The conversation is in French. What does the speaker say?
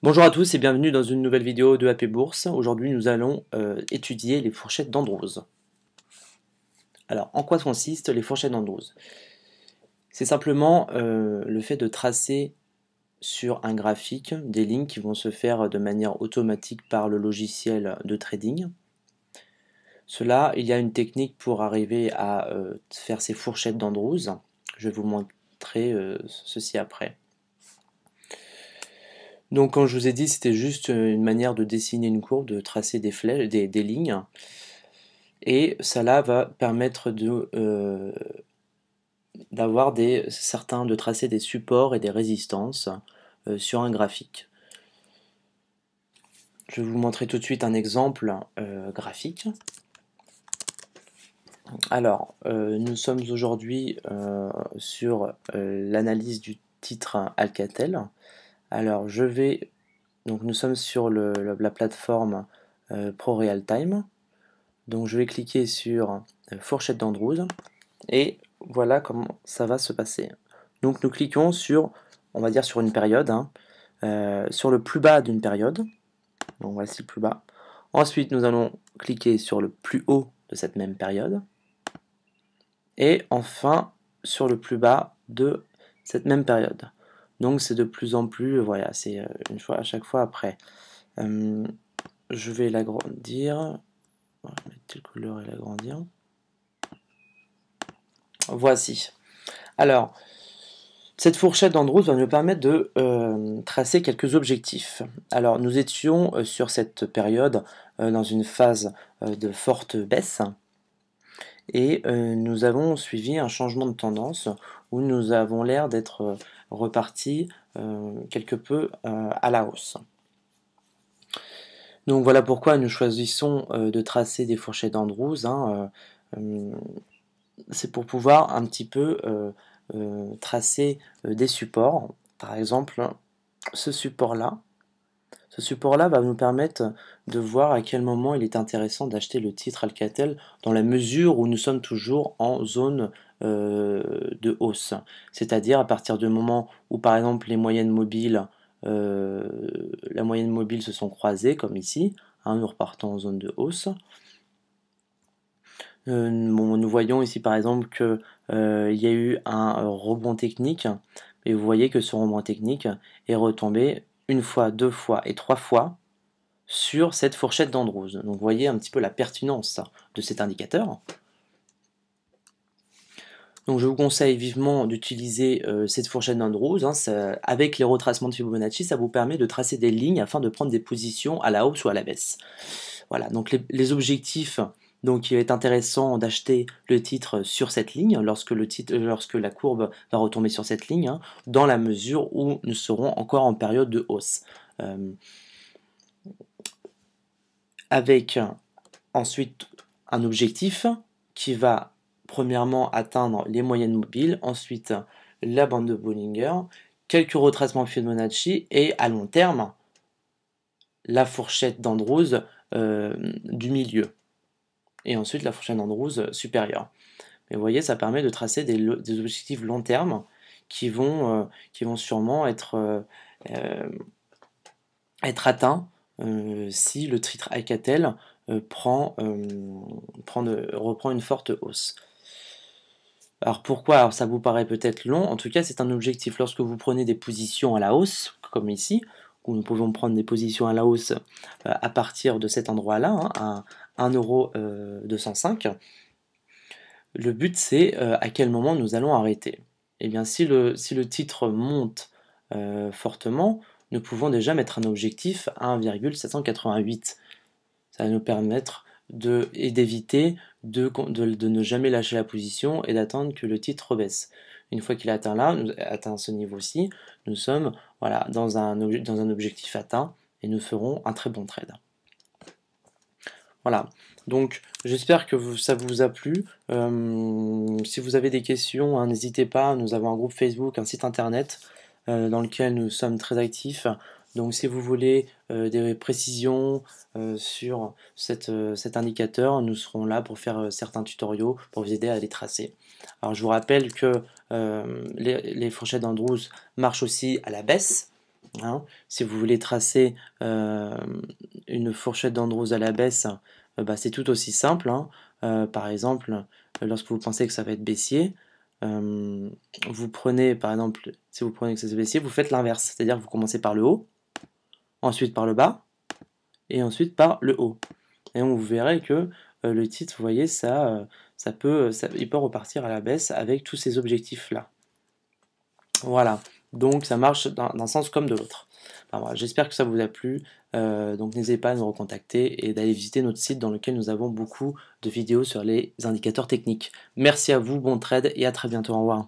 Bonjour à tous et bienvenue dans une nouvelle vidéo de AP Bourse. Aujourd'hui nous allons étudier les fourchettes d'Andrews. Alors en quoi consistent les fourchettes d'Andrews? C'est simplement le fait de tracer sur un graphique des lignes qui vont se faire de manière automatique par le logiciel de trading. Cela, il y a une technique pour arriver à faire ces fourchettes d'Andrews. Je vais vous montrer ceci après. Donc comme je vous ai dit, c'était juste une manière de dessiner une courbe, de tracer des flèches, des lignes. Et cela va permettre d'avoir de tracer des supports et des résistances sur un graphique. Je vais vous montrer tout de suite un exemple graphique. Alors, nous sommes aujourd'hui sur l'analyse du titre Alcatel. Alors, donc nous sommes sur la plateforme ProRealTime. Donc, je vais cliquer sur fourchette d'Andrews et voilà comment ça va se passer. Donc, nous cliquons sur, on va dire sur une période, sur le plus bas d'une période. Donc, voici le plus bas. Ensuite, nous allons cliquer sur le plus haut de cette même période. Et enfin, sur le plus bas de cette même période. Donc c'est de plus en plus, voilà, c'est une fois à chaque fois après. Je vais l'agrandir. Je vais mettre telle couleur et l'agrandir. Voici. Alors, cette fourchette d'Andrews va nous permettre de tracer quelques objectifs. Alors, nous étions sur cette période dans une phase de forte baisse. Et nous avons suivi un changement de tendance où nous avons l'air d'être repartis quelque peu à la hausse. Donc voilà pourquoi nous choisissons de tracer des fourchettes d'Andrews. C'est pour pouvoir un petit peu tracer des supports. Par exemple, ce support-là. Ce support-là va nous permettre de voir à quel moment il est intéressant d'acheter le titre Alcatel dans la mesure où nous sommes toujours en zone de hausse. C'est-à-dire à partir du moment où par exemple les moyennes mobiles, la moyenne mobile se sont croisées comme ici, nous repartons en zone de hausse. Nous voyons ici par exemple que il y a eu un rebond technique et vous voyez que ce rebond technique est retombé une fois, deux fois et trois fois sur cette fourchette d'Andrews. Donc vous voyez un petit peu la pertinence de cet indicateur. Donc je vous conseille vivement d'utiliser cette fourchette d'Andrews. Avec les retracements de Fibonacci, ça vous permet de tracer des lignes afin de prendre des positions à la hausse ou à la baisse. Voilà, donc les objectifs, donc il est intéressant d'acheter le titre sur cette ligne lorsque la courbe va retomber sur cette ligne, dans la mesure où nous serons encore en période de hausse. Avec ensuite un objectif qui va premièrement atteindre les moyennes mobiles, ensuite la bande de Bollinger, quelques retracements Fibonacci et à long terme la fourchette d'Andrews du milieu et ensuite la fourchette d'Andrews supérieure. Mais vous voyez, ça permet de tracer des objectifs long terme qui vont sûrement être atteints si le titre Alcatel reprend une forte hausse. Alors pourquoi? Alors ça vous paraît peut-être long, en tout cas c'est un objectif. Lorsque vous prenez des positions à la hausse, comme ici, où nous pouvons prendre des positions à la hausse à partir de cet endroit-là, à 1,205 €, le but c'est à quel moment nous allons arrêter. Et bien si le titre monte fortement, nous pouvons déjà mettre un objectif à 1,788. Ça va nous permettre d'éviter de ne jamais lâcher la position et d'attendre que le titre rebaisse. Une fois qu'il a atteint ce niveau-ci, nous sommes voilà, dans un objectif atteint et nous ferons un très bon trade. Voilà, donc j'espère que ça vous a plu. Si vous avez des questions, n'hésitez pas, nous avons un groupe Facebook, un site internet dans lequel nous sommes très actifs. Donc si vous voulez des précisions sur cet indicateur, nous serons là pour faire certains tutoriaux pour vous aider à les tracer. Alors je vous rappelle que les fourchettes d'Andrews marchent aussi à la baisse. Hein. Si vous voulez tracer une fourchette d'Andrews à la baisse, bah, c'est tout aussi simple. Hein. Par exemple, lorsque vous pensez que ça va être baissier, vous prenez par exemple, si vous prenez que c'est baissier, vous faites l'inverse, c'est-à-dire que vous commencez par le haut, ensuite par le bas, et ensuite par le haut. Et donc vous verrez que le titre, vous voyez, il peut repartir à la baisse avec tous ces objectifs-là. Voilà, donc ça marche d'un sens comme de l'autre. Enfin, voilà, j'espère que ça vous a plu, donc n'hésitez pas à nous recontacter et d'aller visiter notre site dans lequel nous avons beaucoup de vidéos sur les indicateurs techniques. Merci à vous, bon trade et à très bientôt, au revoir.